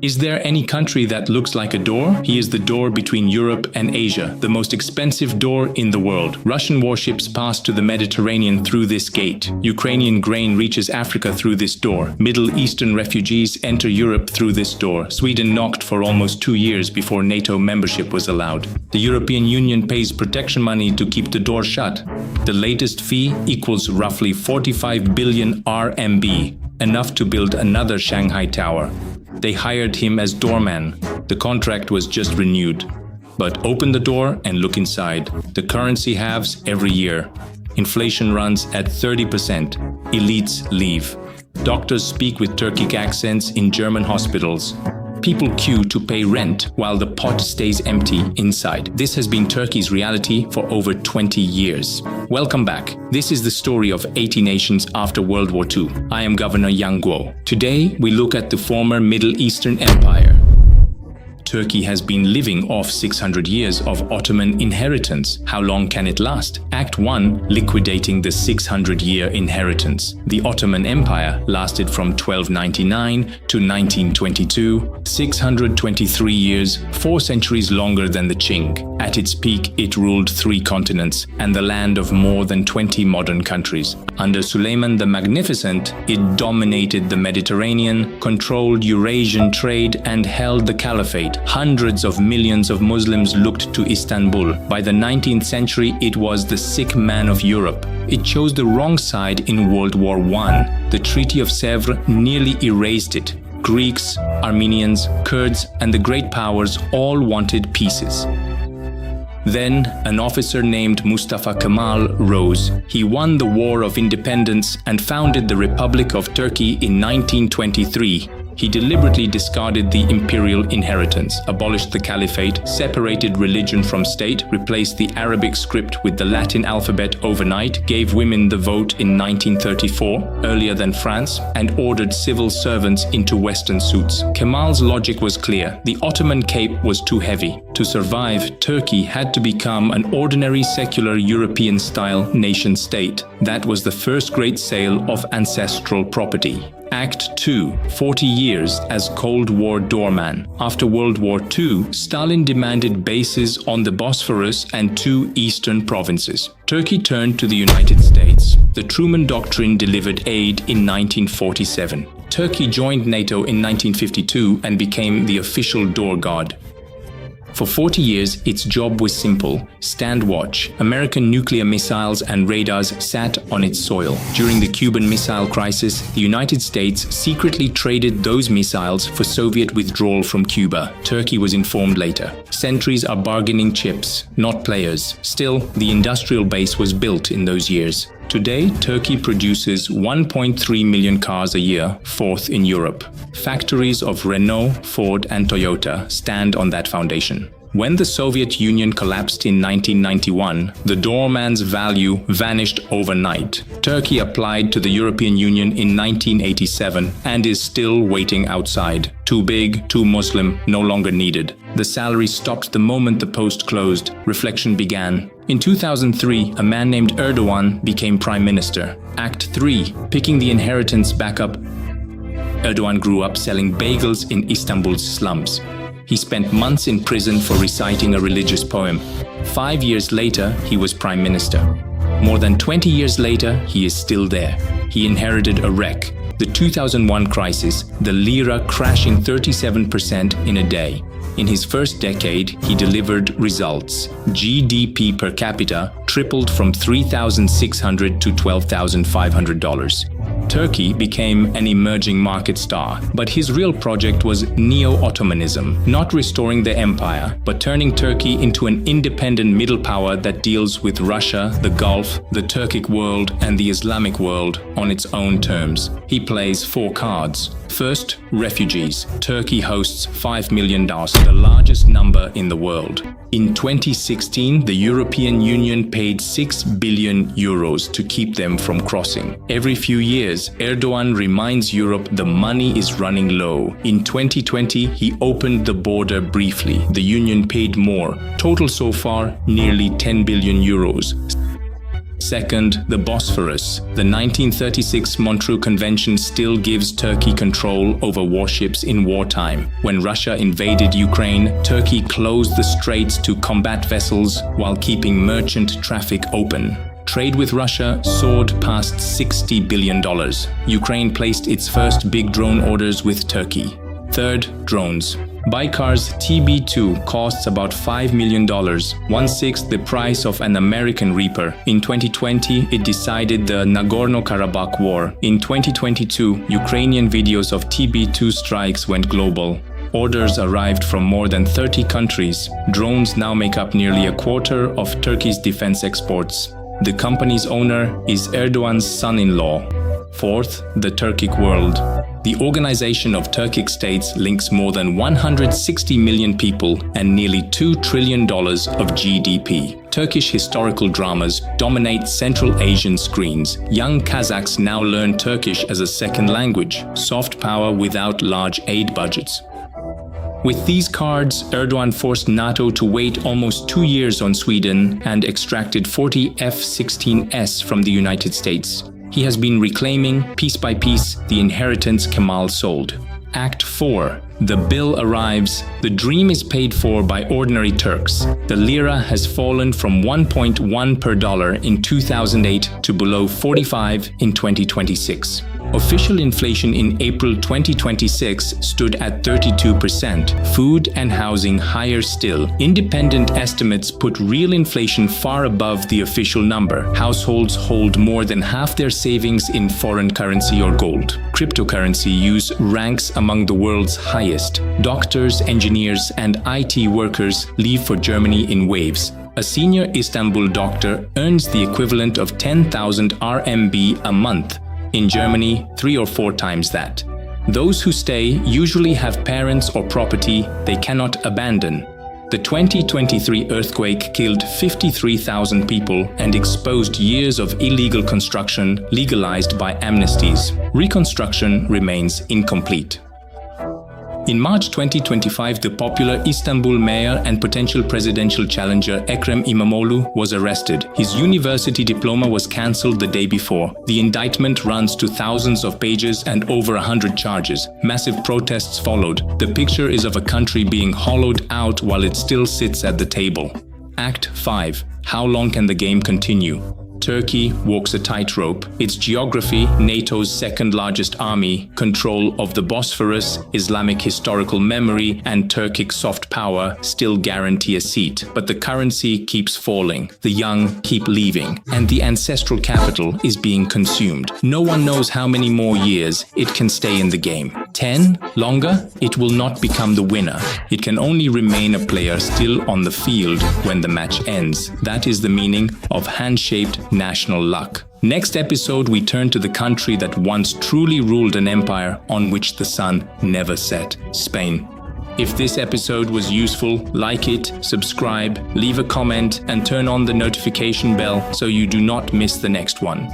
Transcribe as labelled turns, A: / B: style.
A: Is there any country that looks like a door? He is the door between Europe and Asia, the most expensive door in the world. Russian warships pass to the Mediterranean through this gate. Ukrainian grain reaches Africa through this door. Middle Eastern refugees enter Europe through this door. Sweden knocked for almost 2 years before NATO membership was allowed. The European Union pays protection money to keep the door shut. The latest fee equals roughly 45 billion RMB, enough to build another Shanghai Tower. They hired him as doorman. The contract was just renewed. But open the door and look inside. The currency halves every year. Inflation runs at 30%. Elites leave. Doctors speak with Turkic accents in German hospitals. People queue to pay rent while the pot stays empty inside. This has been Turkey's reality for over 20 years. Welcome back. This is the story of 80 nations after World War II. I am Governor Yang Guo. Today, we look at the former Middle Eastern Empire. Turkey has been living off 600 years of Ottoman inheritance. How long can it last? Act 1. Liquidating the 600-year inheritance. The Ottoman Empire lasted from 1299 to 1922, 623 years, 4 centuries longer than the Qing. At its peak, it ruled 3 continents and the land of more than 20 modern countries. Under Suleiman the Magnificent, it dominated the Mediterranean, controlled Eurasian trade, and held the caliphate. Hundreds of millions of Muslims looked to Istanbul. By the 19th century, it was the sick man of Europe. It chose the wrong side in World War I. The Treaty of Sèvres nearly erased it. Greeks, Armenians, Kurds, and the great powers all wanted pieces. Then, an officer named Mustafa Kemal rose. He won the War of Independence and founded the Republic of Turkey in 1923. He deliberately discarded the imperial inheritance, abolished the caliphate, separated religion from state, replaced the Arabic script with the Latin alphabet overnight, gave women the vote in 1934, earlier than France, and ordered civil servants into Western suits. Kemal's logic was clear. The Ottoman cape was too heavy. To survive, Turkey had to become an ordinary secular European-style nation-state. That was the first great sale of ancestral property. Act 2. 40 years as Cold War doorman. After World War II, Stalin demanded bases on the Bosphorus and 2 eastern provinces. Turkey turned to the United States. The Truman Doctrine delivered aid in 1947. Turkey joined NATO in 1952 and became the official door guard. For 40 years, its job was simple: stand watch. American nuclear missiles and radars sat on its soil. During the Cuban Missile Crisis, the United States secretly traded those missiles for Soviet withdrawal from Cuba. Turkey was informed later. Sentries are bargaining chips, not players. Still, the industrial base was built in those years. Today, Turkey produces 1.3 million cars a year, 4th in Europe. Factories of Renault, Ford, and Toyota stand on that foundation. When the Soviet Union collapsed in 1991, the doorman's value vanished overnight. Turkey applied to the European Union in 1987 and is still waiting outside. Too big, too Muslim, no longer needed. The salary stopped the moment the post closed. Reflection began. In 2003, a man named Erdogan became prime minister. Act 3. Picking the inheritance back up. Erdogan grew up selling bagels in Istanbul's slums. He spent months in prison for reciting a religious poem. 5 years later, he was prime minister. More than 20 years later, he is still there. He inherited a wreck. The 2001 crisis, the lira crashing 37% in a day. In his first decade, he delivered results. GDP per capita tripled from $3,600 to $12,500. Turkey became an emerging market star, but his real project was Neo-Ottomanism, not restoring the empire, but turning Turkey into an independent middle power that deals with Russia, the Gulf, the Turkic world, and the Islamic world on its own terms. He plays 4 cards. First, refugees. Turkey hosts 5 million, the largest number in the world. In 2016, the European Union paid 6 billion euros to keep them from crossing. Every few years, Erdogan reminds Europe the money is running low. In 2020, he opened the border briefly. The Union paid more. Total so far, nearly 10 billion euros. Second, the Bosphorus. The 1936 Montreux Convention still gives Turkey control over warships in wartime. When Russia invaded Ukraine, Turkey closed the straits to combat vessels while keeping merchant traffic open. Trade with Russia soared past $60 billion. Ukraine placed its first big drone orders with Turkey. Third, drones. Bayraktar's TB2 costs about $5 million, one-sixth the price of an American Reaper. In 2020, it decided the Nagorno-Karabakh war. In 2022, Ukrainian videos of TB2 strikes went global. Orders arrived from more than 30 countries. Drones now make up nearly a quarter of Turkey's defense exports. The company's owner is Erdogan's son-in-law. Fourth, the Turkic world. The Organization of Turkic States links more than 160 million people and nearly $2 trillion of GDP. Turkish historical dramas dominate Central Asian screens. Young Kazakhs now learn Turkish as a second language. Soft power without large aid budgets. With these cards, Erdogan forced NATO to wait almost 2 years on Sweden and extracted 40 F-16s from the United States. He has been reclaiming, piece by piece, the inheritance Kemal sold. Act 4. The bill arrives. The dream is paid for by ordinary Turks. The lira has fallen from 1.1 per dollar in 2008 to below 45 in 2026. Official inflation in April 2026 stood at 32%. Food and housing higher still. Independent estimates put real inflation far above the official number. Households hold more than half their savings in foreign currency or gold. Cryptocurrency use ranks among the world's highest. Doctors, engineers, and IT workers leave for Germany in waves. A senior Istanbul doctor earns the equivalent of 10,000 RMB a month. In Germany, 3 or 4 times that. Those who stay usually have parents or property they cannot abandon. The 2023 earthquake killed 53,000 people and exposed years of illegal construction legalized by amnesties. Reconstruction remains incomplete. In March 2025, the popular Istanbul mayor and potential presidential challenger Ekrem Imamoglu was arrested. His university diploma was cancelled the day before. The indictment runs to thousands of pages and over 100 charges. Massive protests followed. The picture is of a country being hollowed out while it still sits at the table. Act 5. How long can the game continue? Turkey walks a tightrope. Its geography, NATO's second-largest army, control of the Bosphorus, Islamic historical memory, and Turkic soft power still guarantee a seat. But the currency keeps falling, the young keep leaving, and the ancestral capital is being consumed. No one knows how many more years it can stay in the game. 10? Longer? It will not become the winner. It can only remain a player still on the field when the match ends. That is the meaning of hand-shaped national luck. Next episode, we turn to the country that once truly ruled an empire on which the sun never set, Spain. If this episode was useful, like it, subscribe, leave a comment, and turn on the notification bell so you do not miss the next one.